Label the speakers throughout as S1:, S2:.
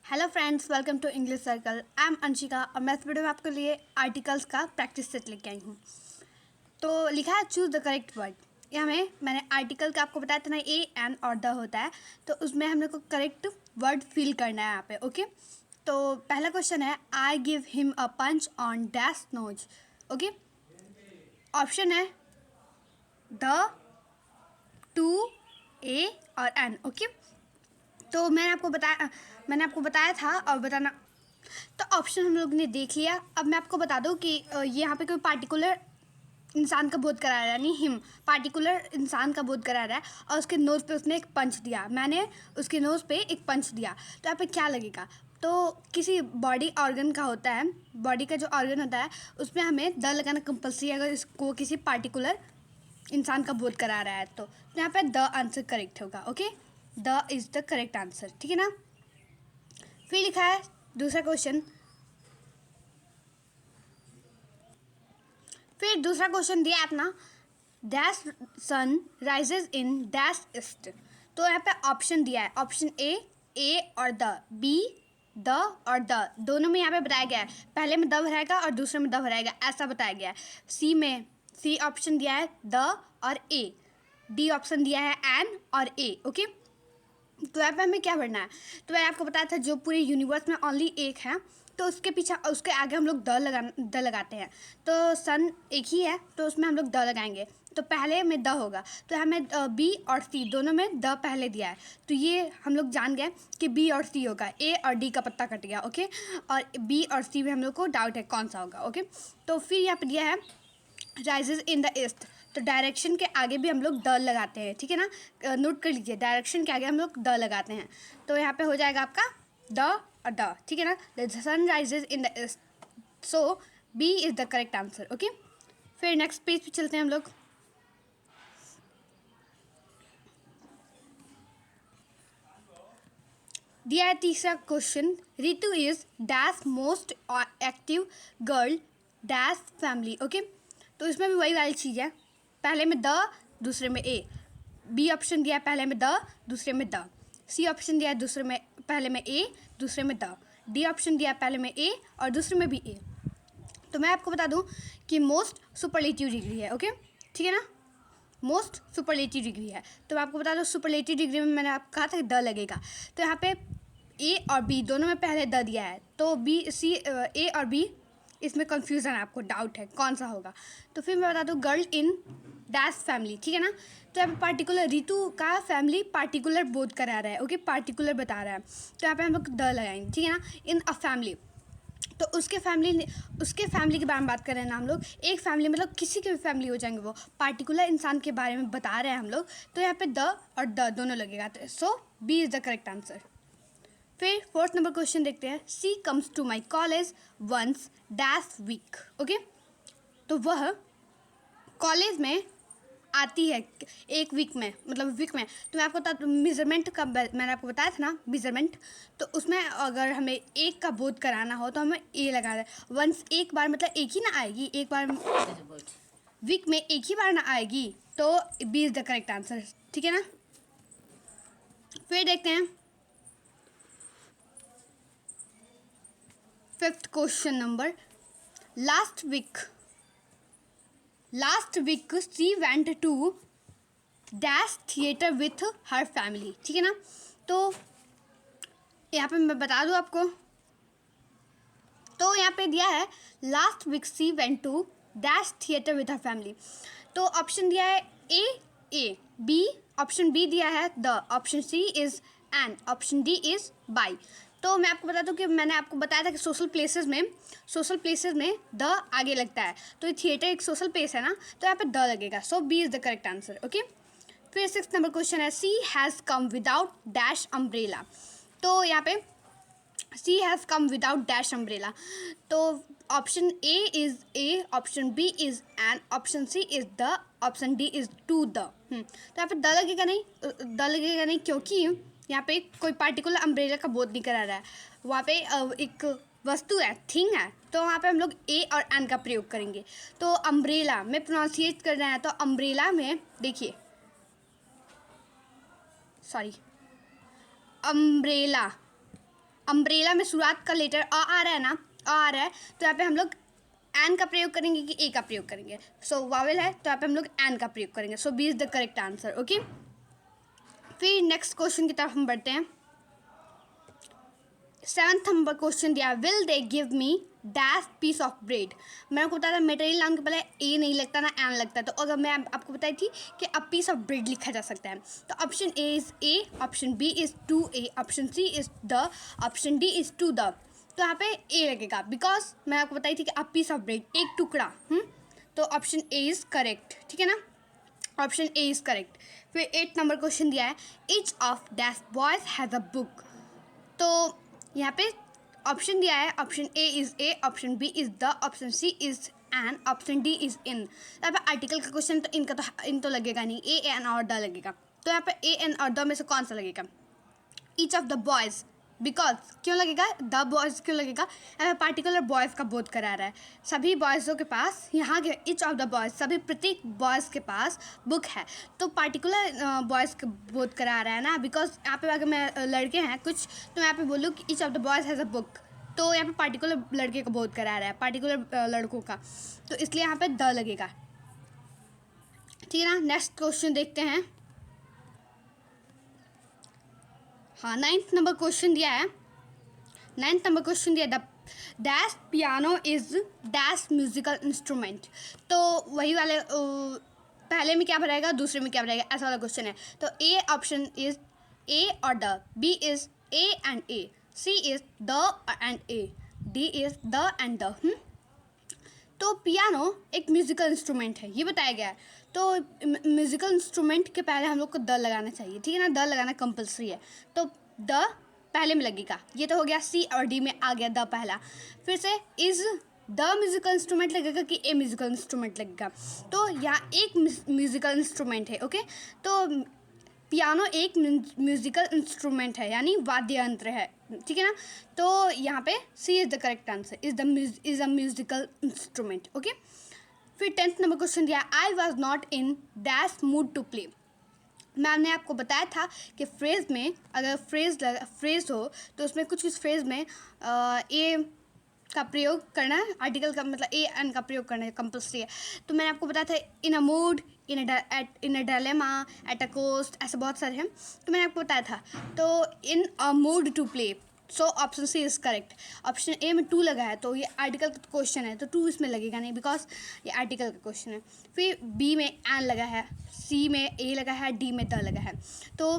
S1: Hello friends, welcome to English circle. I am Anshika और मैं इस वीडियो में आपके लिए आर्टिकल्स का प्रैक्टिस सेट लेके आई हूँ। तो लिखा है चूज़ द करेक्ट वर्ड। यहाँ में मैंने आर्टिकल का आपको बताया था ना, ए एन और द होता है, तो उसमें हम लोग को करेक्ट वर्ड फिल करना है यहाँ पे। ओके, तो पहला क्वेश्चन है I give him a punch on dash nose. Okay, option है द, टू, ए और एन। ओके, तो मैंने आपको बताया था और बताना। तो ऑप्शन हम लोग ने देख लिया। अब मैं आपको बता दूं कि ये यहाँ पे कोई पार्टिकुलर इंसान का बोध करा रहा है, यानी हिम पार्टिकुलर इंसान का बोध करा रहा है और उसके नोज़ पे उसने एक पंच दिया। मैंने उसके नोज़ पे एक पंच दिया, तो यहाँ पे क्या लगेगा? तो किसी बॉडी ऑर्गन का होता है, बॉडी का जो ऑर्गन होता है उसमें हमें द लगाना कंपल्सरी है अगर इसको किसी पार्टिकुलर इंसान का बोध करा रहा है। तो यहाँ पे द आंसर करेक्ट होगा। Okay, the is the correct answer, ठीक है ना। फिर लिखा है दूसरा क्वेश्चन। फिर दूसरा क्वेश्चन दिया है अपना, dash sun rises in dash east. तो यहाँ पे ऑप्शन दिया है, ऑप्शन ए और द, बी द और द दोनों में यहाँ पे बताया गया है। पहले में द भराएगा और दूसरे में द भराएगा, ऐसा बताया गया है। सी ऑप्शन दिया है द और ए, डी ऑप्शन दिया है एन और ए। ओके, तो यहाँ पे हमें क्या भरना है? तो मैंने आपको बताया था जो पूरे यूनिवर्स में ओनली एक है, तो उसके पीछे उसके आगे हम लोग द लगाते हैं। तो सन एक ही है, तो उसमें हम लोग द लगाएंगे। तो पहले में द होगा, तो हमें बी और सी दोनों में द पहले दिया है, तो ये हम लोग जान गए कि बी और सी होगा। ए और डी का पत्ता कट गया। ओके, और बी और सी में हम लोग को डाउट है कौन सा होगा। ओके, तो फिर यहाँ पे दिया है राइजेज इन द ईस्ट। तो डायरेक्शन के आगे भी हम लोग द लगाते हैं, ठीक है ना। नोट कर लीजिए, डायरेक्शन के आगे हम लोग द लगाते हैं। तो यहाँ पे हो जाएगा आपका द और द, ठीक है ना। The sun rises in the east, so B is the correct answer. Okay, फिर नेक्स्ट पेज पे चलते हैं हम लोग। दिया है तीसरा question, Ritu is dash most active girl dash family. Okay, तो इसमें भी वही वाली चीज़ है, पहले में द दूसरे में ए। बी ऑप्शन दिया है पहले में द दूसरे में द। सी ऑप्शन दिया है दूसरे में पहले में ए दूसरे में द। डी ऑप्शन दिया है पहले में ए और दूसरे में भी ए। तो मैं आपको बता दूं कि मोस्ट सुपरलेटिव डिग्री है। ओके, ठीक है ना, मोस्ट सुपरलेटिव डिग्री है। तो मैं आपको बता दूं सुपरलेटिव डिग्री में मैंने आपको कहा था कि द लगेगा। तो यहाँ पे ए और बी दोनों में पहले द दिया है, तो ए और बी इसमें कंफ्यूजन है, आपको डाउट है कौन सा होगा। तो फिर मैं बता दूं गर्ल इन डैश फैमिली, ठीक है ना। तो यहाँ पे पार्टिकुलर ऋतु का फैमिली पार्टिकुलर बोध करा रहा है। ओके, पार्टिकुलर बता रहा है, तो यहाँ पे हम लोग द लगाएंगे, ठीक है ना। इन अ फैमिली, तो उसके फैमिली के बारे में बात कर रहे हैं ना हम लोग। एक फैमिली मतलब किसी के भी फैमिली हो जाएंगे, वो पार्टिकुलर इंसान के बारे में बता रहे हैं हम लोग, तो यहाँ पे द और द दोनों लगेगा। तो so B is the correct answer. फिर फोर्थ नंबर क्वेश्चन देखते हैं, she comes to my college once dash week. Okay, तो वह कॉलेज में आती है एक वीक में, मतलब वीक में। तो मैं आपको बता, मेजरमेंट का मैंने आपको बताया था ना, मेजरमेंट। तो उसमें अगर हमें एक का बोध कराना हो तो हमें ए लगा दे। वंस एक बार मतलब एक ही ना आएगी, एक बार वीक में एक ही बार ना आएगी, तो B is the correct answer, ठीक है ना। फिर देखते हैं fifth question number, last week she went to dash theatre with her family, ठीक है ना। तो यहाँ पे मैं बता दूँ आपको, तो यहाँ पे दिया है last week she went to dash theatre with her family. तो ऑप्शन दिया है ए बी, ऑप्शन बी दिया है the, option C is an, option D is by. तो मैं आपको बता दूं कि मैंने आपको बताया था कि सोशल प्लेसेस में द आगे लगता है, तो ये थिएटर एक सोशल प्लेस है ना, तो यहाँ पे द लगेगा। So B is the correct answer. Okay, फिर सिक्स नंबर क्वेश्चन है, she has come without dash umbrella. तो यहाँ पे she has come without dash umbrella, तो option A is a, option B is an, option C is the, option D is to the. तो यहाँ पे the लगेगा नहीं, क्योंकि यहाँ पे कोई पार्टिकुलर अम्ब्रेला का बोध नहीं करा रहा है, वहाँ पे एक वस्तु है, थिंग है, तो वहाँ पे हम लोग ए और एन का प्रयोग करेंगे। तो अम्ब्रेला में प्रोनाउंसिएट कर रहे हैं, तो अम्ब्रेला में देखिए, अम्ब्रेला अम्ब्रेला में शुरुआत का लेटर आ रहा है ना, आ रहा है, तो यहाँ पे हम लोग एन का प्रयोग करेंगे कि ए का प्रयोग करेंगे? सो वावेल है तो यहाँ पे हम लोग एन का प्रयोग करेंगे। So B is the correct answer. Okay, फिर नेक्स्ट क्वेश्चन की तरफ हम बढ़ते हैं। 7th नंबर क्वेश्चन दिया, will they give me dash piece of bread. मैंने आपको बताया था मटेरियल नाम के पहले ए नहीं लगता ना एन लगता है, तो अगर मैं आपको बताई थी कि अ पीस ऑफ ब्रेड लिखा जा सकता है, तो option A is a, option B is 2A, option C is the, option D is to the. तो यहाँ पे ए लगेगा बिकॉज मैं आपको बताई थी कि अ पीस ऑफ ब्रेड, एक टुकड़ा। तो ऑप्शन ए इज़ करेक्ट, ठीक है ना, ऑप्शन ए इज़ करेक्ट। फिर 8th नंबर क्वेश्चन दिया है, each of dash boys has a book. तो यहाँ पे ऑप्शन दिया है, option A is a, option B is the, option C is an, option D is in. यहाँ पे आर्टिकल का क्वेश्चन, तो इनका तो इन तो लगेगा नहीं, ए एन और द लगेगा। तो यहाँ पे ए एन और द में से कौन सा लगेगा? Each of the boys, because क्यों लगेगा द बॉयज़, क्यों लगेगा? यहाँ पे पार्टिकुलर बॉयज़ का बोध करा रहा है, सभी बॉयज़ों के पास यहाँ के ईच ऑफ द बॉयज़, सभी प्रत्येक बॉयज़ के पास बुक है, तो पार्टिकुलर बॉयज़ का बोध करा रहा है ना, बिकॉज यहाँ पे अगर मैं लड़के हैं कुछ, तो मैं यहाँ पे बोलूँ कि each of the boys has a book, तो यहाँ पे पार्टिकुलर लड़के का बोध करा रहा है, पार्टिकुलर लड़कों का, तो इसलिए यहाँ पे द लगेगा, ठीक है ना। नेक्स्ट क्वेश्चन देखते हैं। हाँ, 9th नंबर क्वेश्चन दिया है, 9th नंबर क्वेश्चन दिया, the dash piano is dash musical instrument. तो वही वाले पहले में क्या भराएगा, दूसरे में क्या भराएगा, ऐसा वाला क्वेश्चन है। तो ए ऑप्शन इज ए और the, B is a and a, C is the and a, D is the and the. तो पियानो एक म्यूज़िकल इंस्ट्रूमेंट है, ये बताया गया है, तो म्यूज़िकल इंस्ट्रूमेंट के पहले हम लोग को द लगाना चाहिए, ठीक है ना, द लगाना कंपलसरी है, तो द पहले में लगेगा। ये तो हो गया, सी और डी में आ गया द पहला। फिर से इज़ द म्यूज़िकल इंस्ट्रूमेंट लगेगा कि ए म्यूज़िकल इंस्ट्रूमेंट लगेगा? तो यहाँ एक म्यूज़िकल इंस्ट्रूमेंट है, ओके, तो पियानो एक म्यूज़िकल इंस्ट्रूमेंट है, यानी वाद्य यंत्र है, ठीक है ना। तो यहाँ पे C is the correct answer, is a musical instrument. Okay, फिर 10th नंबर क्वेश्चन दिया, I was not in dash mood to play. मैंने आपको बताया था कि फ्रेज़ में अगर फ्रेज़ हो तो उसमें कुछ फ्रेज़ में ए का प्रयोग करना है, आर्टिकल का मतलब ए एन का प्रयोग करना है, कंपल्सरी है। तो मैंने आपको बताया था in a mood, in a dilemma, at a cost, ऐसे बहुत सारे हैं, तो मैंने आपको बताया था। तो in a mood to play, so option C is correct. Option A में टू लगा है, तो ये आर्टिकल का क्वेश्चन है, तो टू इसमें लगेगा नहीं, बिकॉज ये आर्टिकल का क्वेश्चन है। फिर बी में एन लगा है, सी में ए लगा है, डी में द लगा है। तो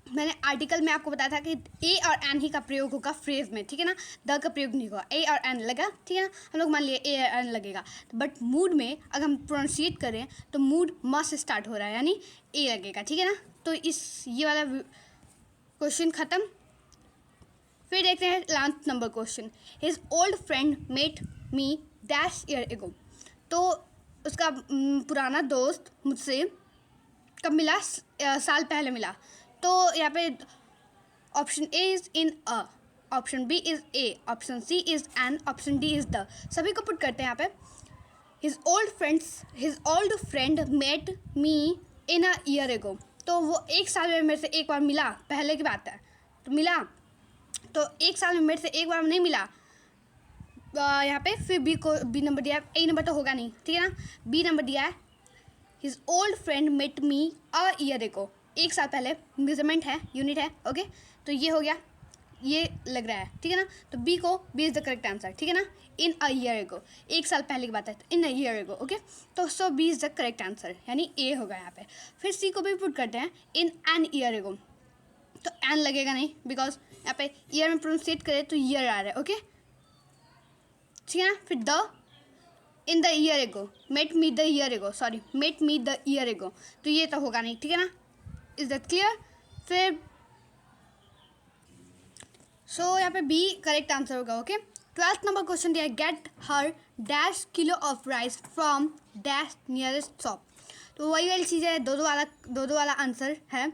S1: मैंने आर्टिकल में आपको बताया था कि ए और एन ही का प्रयोग होगा फ्रेज में, ठीक है ना, द का प्रयोग नहीं होगा। ए और एन लगा, ठीक है ना, हम लोग मान लिए ए और एन लगेगा, बट मूड में अगर हम प्रोनाउंसिएट करें तो मूड म से स्टार्ट हो रहा है, यानी ए लगेगा, ठीक है ना। तो ये वाला क्वेश्चन ख़त्म। फिर देखते हैं 11th number question, his old friend met me dash year ago. तो उसका पुराना दोस्त मुझसे कब मिला, साल पहले मिला। तो यहाँ पे option A is in a, option B is a, option C is an, option D is the. सभी को पुट करते हैं यहाँ पे। His old friend met me in a year ago. तो वो एक साल में मेरे से एक बार मिला, पहले की बात है, तो मिला, तो एक साल में मेरे से एक बार नहीं मिला। यहाँ पे फिर बी नंबर दिया है, ए नंबर तो होगा नहीं, ठीक है ना। बी नंबर दिया है, his old friend met me a year ago, एक साल पहले, मेजरमेंट है, यूनिट है, ओके, तो ये हो गया, ये लग रहा है, ठीक है ना। तो B is the correct answer, ठीक है ना, इन अ ईयर एगो, एक साल पहले की बात है, तो in a year ago, okay, तो so B is the correct answer, यानी ए होगा यहाँ पे। फिर सी को भी पुट करते हैं, इन एन ईयर एगो, तो एन लगेगा नहीं, बिकॉज यहाँ पे ईयर में प्रोनाउंसिएट करें तो ईयर आ रहा है, ओके, ठीक है ना। फिर the in the year ago, met me the year ago, sorry met me the year ago, तो ये तो होगा नहीं, ठीक है ना। Is that clear? फिर सो यहाँ पे बी करेक्ट आंसर होगा, ओके। 12th नंबर क्वेश्चन दिया है, get her dash kilo of rice from dash nearest shop. तो वही वाली चीज़ है, दो वाला आंसर है।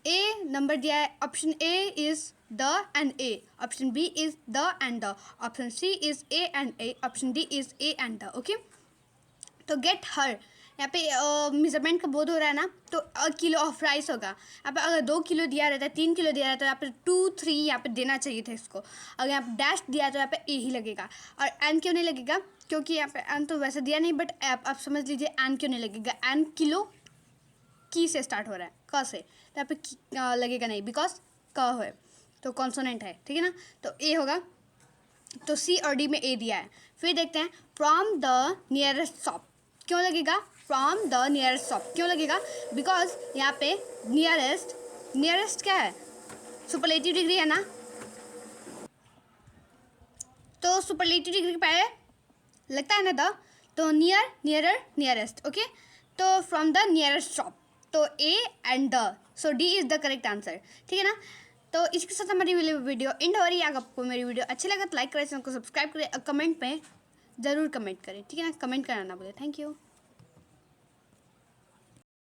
S1: ए नंबर दिया है, option A is the and a, option B is the and the, option C is a and a, option D is a and the, okay. तो गेट हर यहाँ पे मेजरमेंट का बोध हो रहा है ना, तो अ किलो ऑफ राइस होगा। यहाँ पे अगर 2 किलो दिया रहता है, 3 किलो दिया रहता है, यहाँ पे 2 3 यहाँ पे देना चाहिए था इसको। अगर यहाँ पे डैश दिया तो यहाँ पे ए ही लगेगा। और एन क्यों नहीं लगेगा? क्योंकि यहाँ पे एन तो वैसे दिया नहीं, बट आप समझ लीजिए एन क्यों नहीं लगेगा। एन किलो की से स्टार्ट हो रहा है, क से, तो यहाँ पे लगेगा नहीं, बिकॉज क है तो कॉन्सोनेंट है, ठीक है ना। तो ए होगा, तो सी और डी में ए दिया है। फिर देखते हैं फ्रॉम द नियरेस्ट शॉप, क्यों लगेगा? फ्रॉम द नियरेस्ट शॉप क्यों लगेगा? बिकॉज यहाँ पे नियरेस्ट क्या है? सुपरलेटिव डिग्री है ना, तो सुपरलेटिव डिग्री के पहले लगता है ना द, तो नियर, नियरर, नियरेस्ट। ओके, तो फ्रॉम द नियरेस्ट शॉप, तो ए and the, so D is the correct answer, ठीक है ना। तो इसके साथ हमारी वीडियो एंड हो रही है। अगर आपको मेरी वीडियो अच्छी लगे तो लाइक करें, चैनल को सब्सक्राइब करें और कमेंट में ज़रूर कमेंट करें, ठीक है ना। कमेंट करना ना भूलें। Thank you.